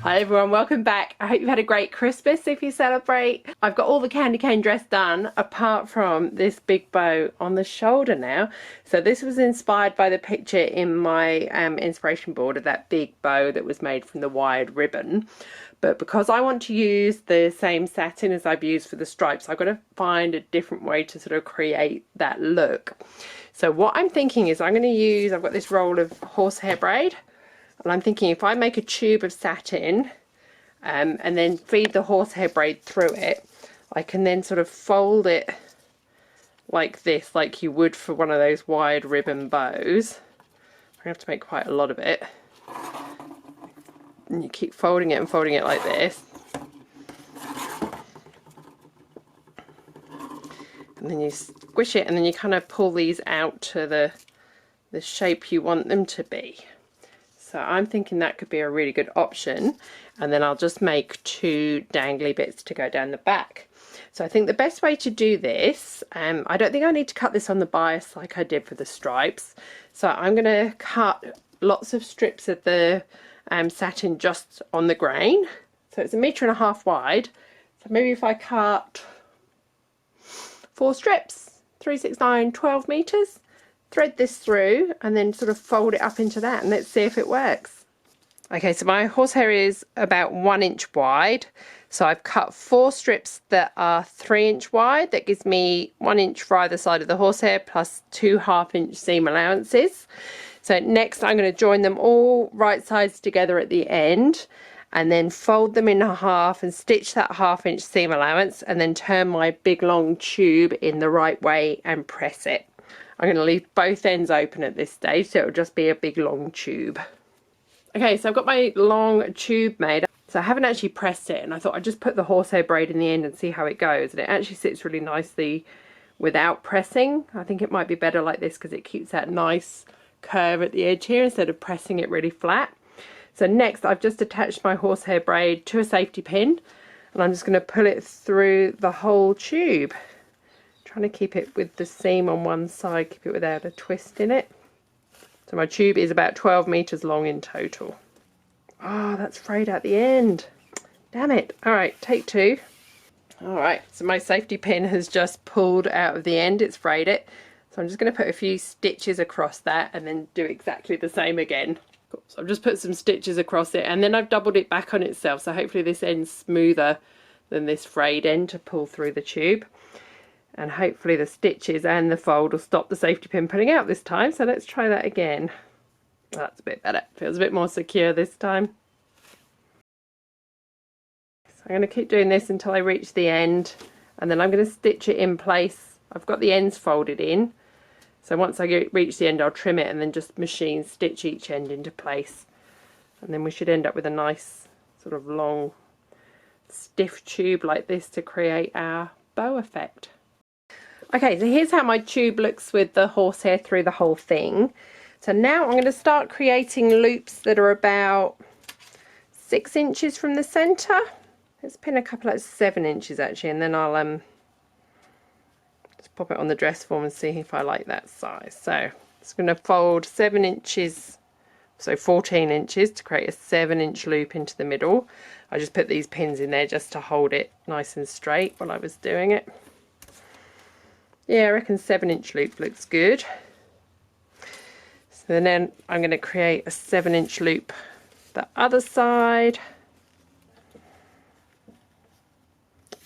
Hi everyone, welcome back. I hope you've had a great Christmas if you celebrate. I've got all the candy cane dress done apart from this big bow on the shoulder now. So this was inspired by the picture in my inspiration board of that big bow that was made from the wired ribbon. But because I want to use the same satin as I've used for the stripes, I've got to find a different way to sort of create that look. So what I'm thinking is I've got this roll of horsehair braid. And I'm thinking if I make a tube of satin and then feed the horsehair braid through it, I can then sort of fold it like this, like you would for one of those wide ribbon bows. I'm going to have to make quite a lot of it. And you keep folding it and folding it like this. And then you squish it and then you kind of pull these out to the shape you want them to be. So I'm thinking that could be a really good option, and then I'll just make two dangly bits to go down the back. So I think the best way to do this, I don't think I need to cut this on the bias like I did for the stripes. So I'm going to cut lots of strips of the satin just on the grain. So it's 1.5 meters wide. So maybe if I cut 4 strips, 3, 6, 9, 12 meters. Thread this through and then sort of fold it up into that, and let's see if it works. Okay, so my horsehair is about 1 inch wide, so I've cut 4 strips that are 3 inch wide. That gives me 1 inch for either side of the horsehair plus 2 1/2-inch seam allowances. So next I'm going to join them all right sides together at the end and then fold them in half and stitch that 1/2-inch seam allowance, and then turn my big long tube in the right way and press it. I'm going to leave both ends open at this stage, so it'll just be a big long tube. Okay, so I've got my long tube made. So I haven't actually pressed it, and I thought I'd just put the horsehair braid in the end and see how it goes. And it actually sits really nicely without pressing. I think it might be better like this because it keeps that nice curve at the edge here instead of pressing it really flat. So next I've just attached my horsehair braid to a safety pin, and I'm just going to pull it through the whole tube. Trying to keep it with the seam on one side, keep it without a twist in it. So my tube is about 12 meters long in total. Oh, that's frayed at the end. Damn it. All right, take 2. All right, so my safety pin has just pulled out of the end. It's frayed it. So I'm just going to put a few stitches across that and then do exactly the same again. Cool. So I've just put some stitches across it and then I've doubled it back on itself. So hopefully this end's smoother than this frayed end to pull through the tube. And hopefully the stitches and the fold will stop the safety pin pulling out this time. So let's try that again. That's a bit better. Feels a bit more secure this time. So I'm going to keep doing this until I reach the end. And then I'm going to stitch it in place. I've got the ends folded in. So once I reach the end, I'll trim it and then just machine stitch each end into place. And then we should end up with a nice sort of long stiff tube like this to create our bow effect. Okay, so here's how my tube looks with the horsehair through the whole thing. So now I'm going to start creating loops that are about 6 inches from the centre. Let's pin a couple at 7 inches actually, and then I'll just pop it on the dress form and see if I like that size. So it's going to fold 7 inches, so 14 inches to create a 7-inch loop into the middle. I just put these pins in there just to hold it nice and straight while I was doing it. Yeah, I reckon 7-inch loop looks good. So then I'm going to create a 7-inch loop the other side.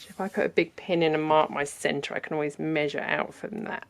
If I put a big pin in and mark my centre, I can always measure out from that.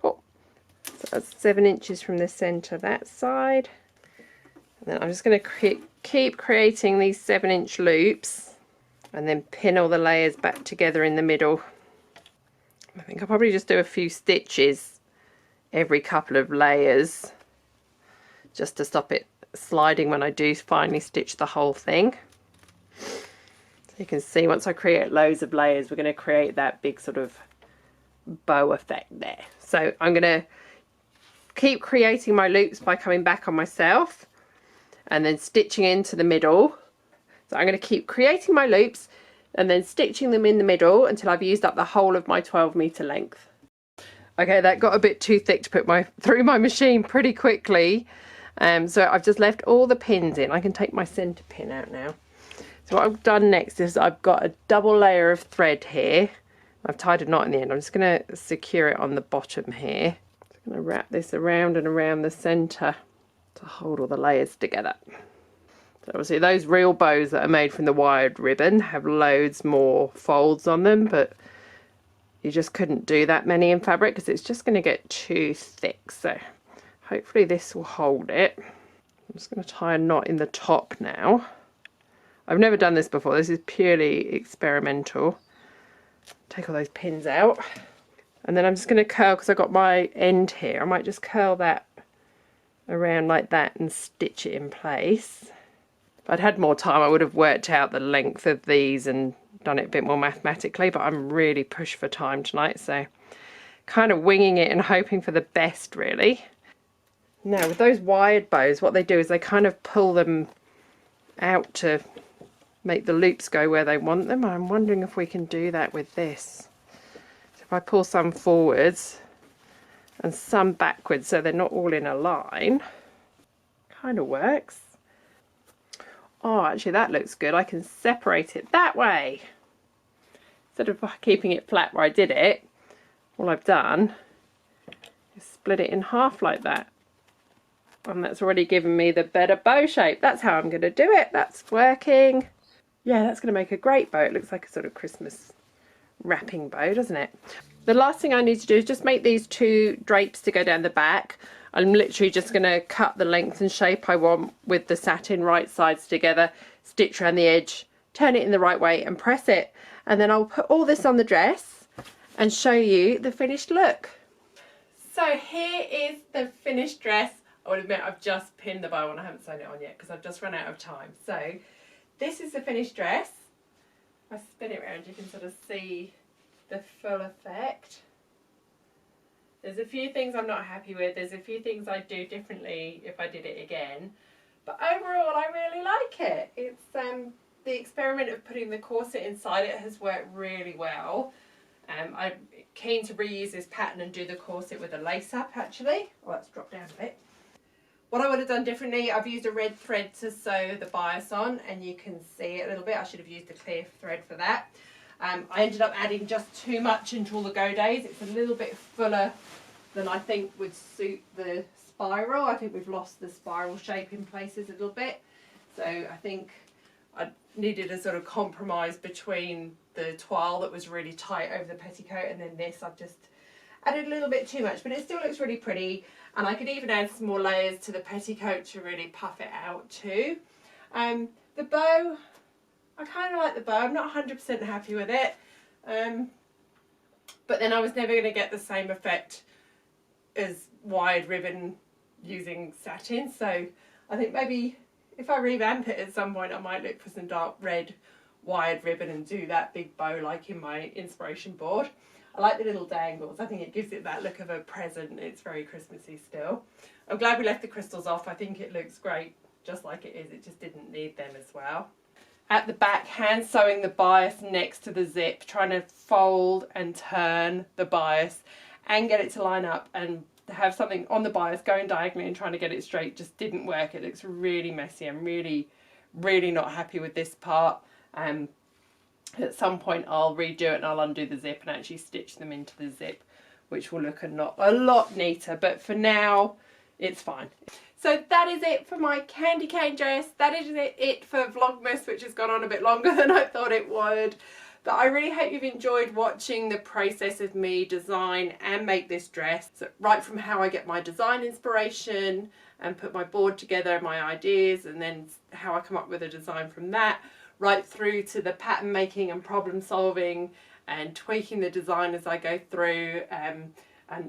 Cool. So that's 7 inches from the centre that side. And then I'm just going to keep creating these 7-inch loops. And then pin all the layers back together in the middle. I think I'll probably just do a few stitches every couple of layers just to stop it sliding when I do finally stitch the whole thing. So you can see once I create loads of layers, we're going to create that big sort of bow effect there. So I'm going to keep creating my loops by coming back on myself and then stitching into the middle. So I'm going to keep creating my loops and then stitching them in the middle until I've used up the whole of my 12 meter length. Okay, that got a bit too thick to put through my machine pretty quickly. So I've just left all the pins in. I can take my centre pin out now. So what I've done next is I've got a double layer of thread here. I've tied a knot in the end. I'm just going to secure it on the bottom here. I'm going to wrap this around and around the centre to hold all the layers together. So obviously those real bows that are made from the wired ribbon have loads more folds on them, but you just couldn't do that many in fabric because it's just going to get too thick. So hopefully this will hold it. I'm just going to tie a knot in the top now. I've never done this before. This is purely experimental. Take all those pins out. And then I'm just going to curl, because I've got my end here. I might just curl that around like that and stitch it in place. If I'd had more time, I would have worked out the length of these and done it a bit more mathematically, but I'm really pushed for time tonight, so kind of winging it and hoping for the best, really. Now, with those wired bows, what they do is they kind of pull them out to make the loops go where they want them. I'm wondering if we can do that with this. So if I pull some forwards and some backwards so they're not all in a line, kind of works. Oh, actually that looks good. I can separate it that way. Instead of keeping it flat where I did it, all I've done is split it in half like that. And that's already given me the better bow shape. That's how I'm going to do it. That's working. Yeah, that's going to make a great bow. It looks like a sort of Christmas wrapping bow, doesn't it? The last thing I need to do is just make these two drapes to go down the back. I'm literally just going to cut the length and shape I want with the satin right sides together, stitch around the edge, turn it in the right way and press it. And then I'll put all this on the dress and show you the finished look. So here is the finished dress. I would admit I've just pinned the bow and I haven't sewn it on yet because I've just run out of time. So this is the finished dress. If I spin it around you can sort of see the full effect. There's a few things I'm not happy with. There's a few things I'd do differently if I did it again. But overall, I really like it. It's the experiment of putting the corset inside it has worked really well. I'm keen to reuse this pattern and do the corset with a lace up actually. Oh, that's dropped down a bit. What I would have done differently, I've used a red thread to sew the bias on and you can see it a little bit. I should have used a clear thread for that. I ended up adding just too much into all the go days. It's a little bit fuller than I think would suit the spiral. I think we've lost the spiral shape in places a little bit. So I think I needed a sort of compromise between the toile that was really tight over the petticoat and then this. I've just added a little bit too much, but it still looks really pretty. And I could even add some more layers to the petticoat to really puff it out too. The bow, I kind of like the bow. I'm not 100% happy with it. But then I was never going to get the same effect as wired ribbon using satin. So I think maybe if I revamp it at some point, I might look for some dark red wired ribbon and do that big bow like in my inspiration board. I like the little dangles. I think it gives it that look of a present. It's very Christmassy still. I'm glad we left the crystals off. I think it looks great just like it is. It just didn't need them as well. At the back, hand sewing the bias next to the zip, trying to fold and turn the bias and get it to line up, and to have something on the bias going diagonally and trying to get it straight just didn't work. It looks really messy. I'm really not happy with this part. At some point I'll redo it and I'll undo the zip and actually stitch them into the zip, which will look a lot neater, but for now it's fine. So that is it for my candy cane dress. That is it for Vlogmas, which has gone on a bit longer than I thought it would. But I really hope you've enjoyed watching the process of me design and make this dress. So right from how I get my design inspiration and put my board together, my ideas, and then how I come up with a design from that, right through to the pattern making and problem solving and tweaking the design as I go through, and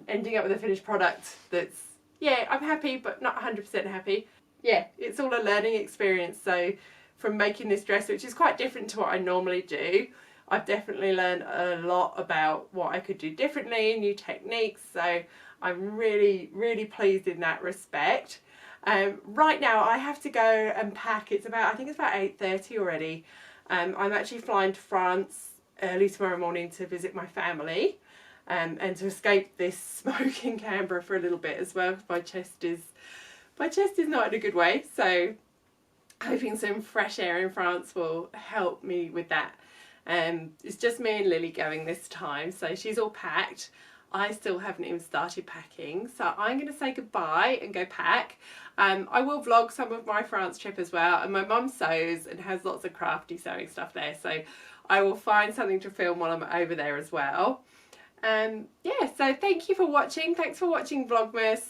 ending up with a finished product that's, yeah, I'm happy but not 100% happy. Yeah, it's all a learning experience. So from making this dress, which is quite different to what I normally do, I've definitely learned a lot about what I could do differently, new techniques. So I'm really pleased in that respect. Right now I have to go and pack. I think it's about 8:30 already. I'm actually flying to France early tomorrow morning to visit my family, and to escape this smoke in Canberra for a little bit as well. My chest is my chest is not in a good way, so hoping some fresh air in France will help me with that. It's just me and Lily going this time, so she's all packed. I still haven't even started packing, so I'm going to say goodbye and go pack. I will vlog some of my France trip as well, and my mum sews and has lots of crafty sewing stuff there, so I will find something to film while I'm over there as well. Yeah, so thank you for watching. Thanks for watching Vlogmas,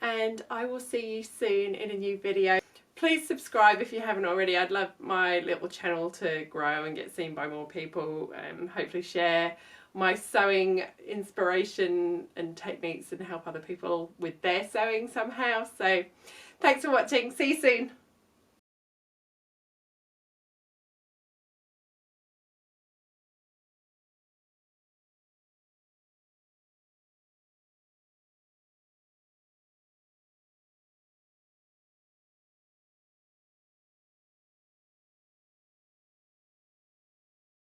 and I will see you soon in a new video. Please subscribe if you haven't already. I'd love my little channel to grow and get seen by more people. Hopefully share my sewing inspiration and techniques and help other people with their sewing somehow. So thanks for watching. See you soon.